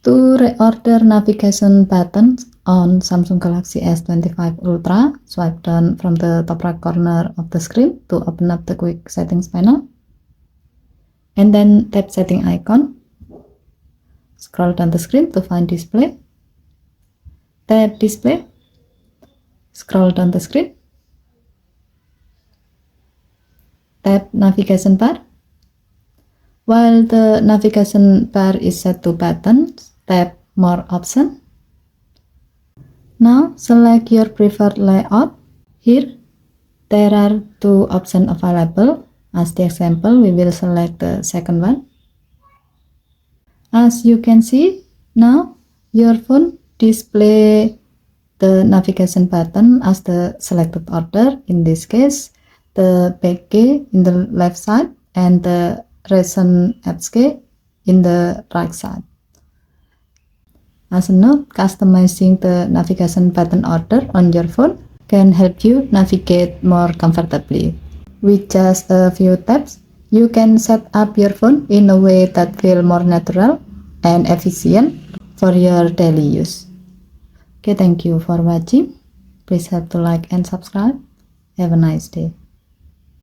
To reorder navigation buttons on Samsung Galaxy S25 Ultra, swipe down from the top right corner of the screen to open up the quick settings panel. And then tap setting icon. Scroll down the screen to find display. Tap display. Scroll down the screen. Tap navigation bar. While the navigation bar is set to buttons, tap more option. Now select your preferred layout. Here there are two options available. As the example, we will select the second one. As you can see, now your phone display the navigation button as the selected order. In this case, the back key in the left side and the recent apps key in the right side. As a note, customizing the navigation button order on your phone can help you navigate more comfortably. With just a few taps, you can set up your phone in a way that feels more natural and efficient for your daily use. Okay, thank you for watching. Please help to like and subscribe. Have a nice day.